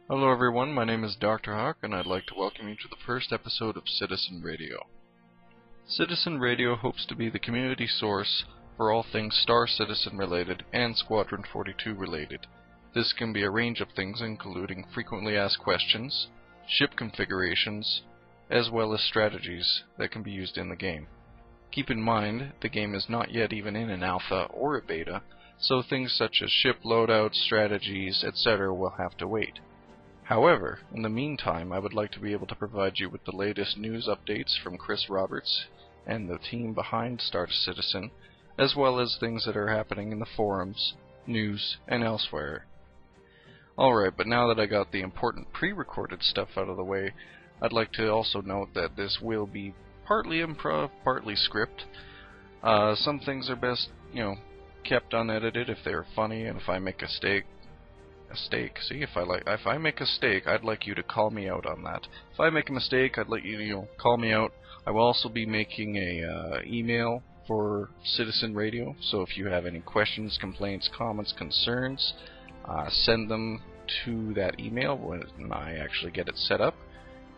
Hello everyone, my name is Dr. Hawk and I'd like to welcome you to the first episode of Citizen Radio. Citizen Radio hopes to be the community source for all things Star Citizen related and Squadron 42 related. This can be a range of things including frequently asked questions, ship configurations, as well as strategies that can be used in the game. Keep in mind, the game is not yet even in an alpha or a beta, so things such as ship loadouts, strategies, etc. will have to wait. However, in the meantime, I would like to be able to provide you with the latest news updates from Chris Roberts and the team behind Star Citizen, as well as things that are happening in the forums, news, and elsewhere. Alright, but now that I got the important pre-recorded stuff out of the way, I'd like to also note that this will be partly improv, partly script. Some things are best, kept unedited if they're funny, and if I make a steak. If I make a steak, I'd like you to call me out on that. If I make a mistake, I'd like you to, call me out. I will also be making a email for Citizen Radio, so if you have any questions, complaints, comments, concerns, send them to that email when I actually get it set up.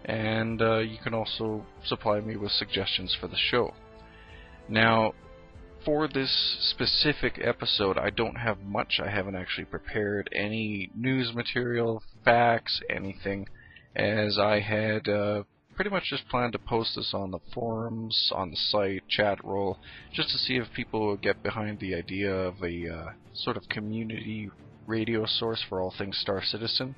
And you can also supply me with suggestions for the show. Now, for this specific episode, I don't have much. I haven't actually prepared any news material, facts, anything, as I had pretty much just planned to post this on the forums, on the site, chat roll, just to see if people would get behind the idea of a sort of community radio source for all things Star Citizen.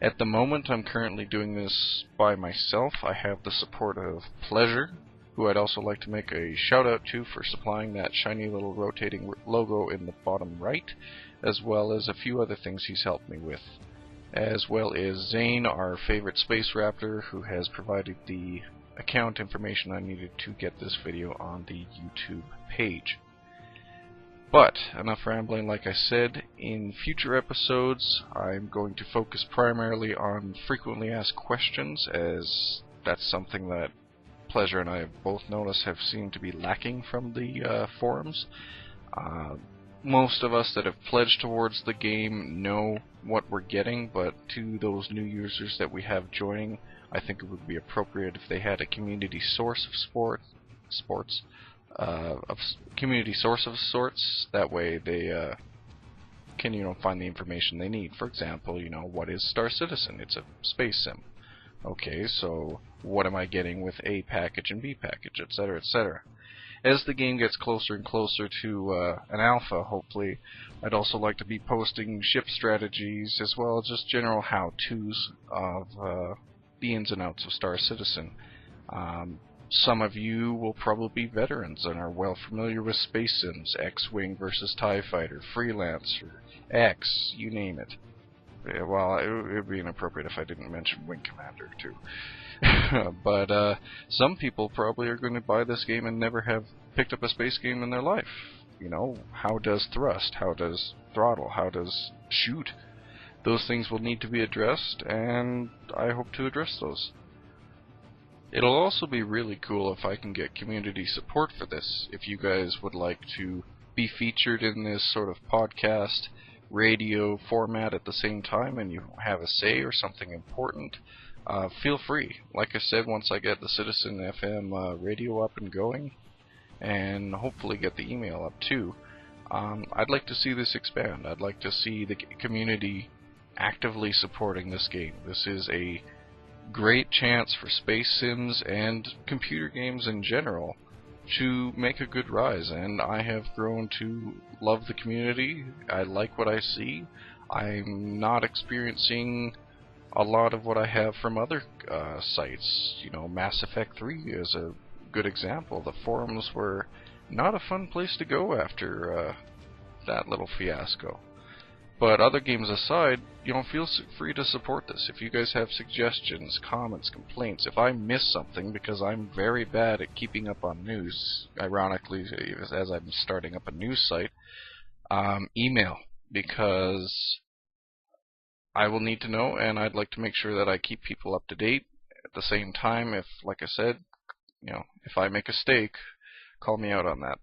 At the moment, I'm currently doing this by myself. I have the support of Pleasure, who I'd also like to make a shout out to for supplying that shiny little rotating logo in the bottom right, as well as a few other things he's helped me with. As well as Zane, our favorite Space Raptor, who has provided the account information I needed to get this video on the YouTube page. But, enough rambling. Like I said, in future episodes I'm going to focus primarily on frequently asked questions, as that's something that Pleasure and I have both noticed have seemed to be lacking from the forums. Most of us that have pledged towards the game know what we're getting, but to those new users that we have joining, I think it would be appropriate if they had a community source of community source of sorts. That way they can find the information they need. For example, what is Star Citizen? It's a space sim. Okay, so what am I getting with A package and B package, etc., etc. As the game gets closer and closer to an alpha, hopefully, I'd also like to be posting ship strategies as well as just general how-tos of the ins and outs of Star Citizen. Some of you will probably be veterans and are well familiar with space sims, X-Wing versus TIE Fighter, Freelancer, X, you name it. Yeah, well, it would be inappropriate if I didn't mention Wing Commander, too. But some people probably are going to buy this game and never have picked up a space game in their life. How does thrust? How does throttle? How does shoot? Those things will need to be addressed, and I hope to address those. It'll also be really cool if I can get community support for this. If you guys would like to be featured in this sort of podcast radio format at the same time and you have a say or something important, feel free. Like I said, once I get the Citizen FM radio up and going, and hopefully get the email up too, I'd like to see this expand. I'd like to see the community actively supporting this game. This is a great chance for space sims and computer games in general to make a good rise, and I have grown to love the community. I like what I see. I'm not experiencing a lot of what I have from other sites. Mass Effect 3 is a good example. The forums were not a fun place to go after that little fiasco. But other games aside, feel free to support this. If you guys have suggestions, comments, complaints, if I miss something, because I'm very bad at keeping up on news, ironically, as I'm starting up a news site, email, because I will need to know, and I'd like to make sure that I keep people up to date. At the same time, if, like I said, if I make a mistake, call me out on that.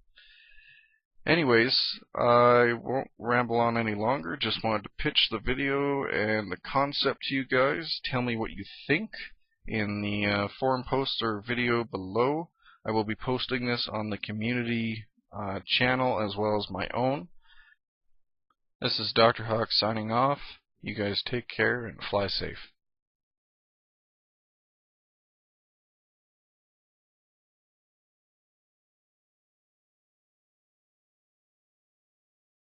Anyways, I won't ramble on any longer. Just wanted to pitch the video and the concept to you guys. Tell me what you think in the forum post or video below. I will be posting this on the community channel as well as my own. This is Dr. Hawk signing off. You guys take care and fly safe.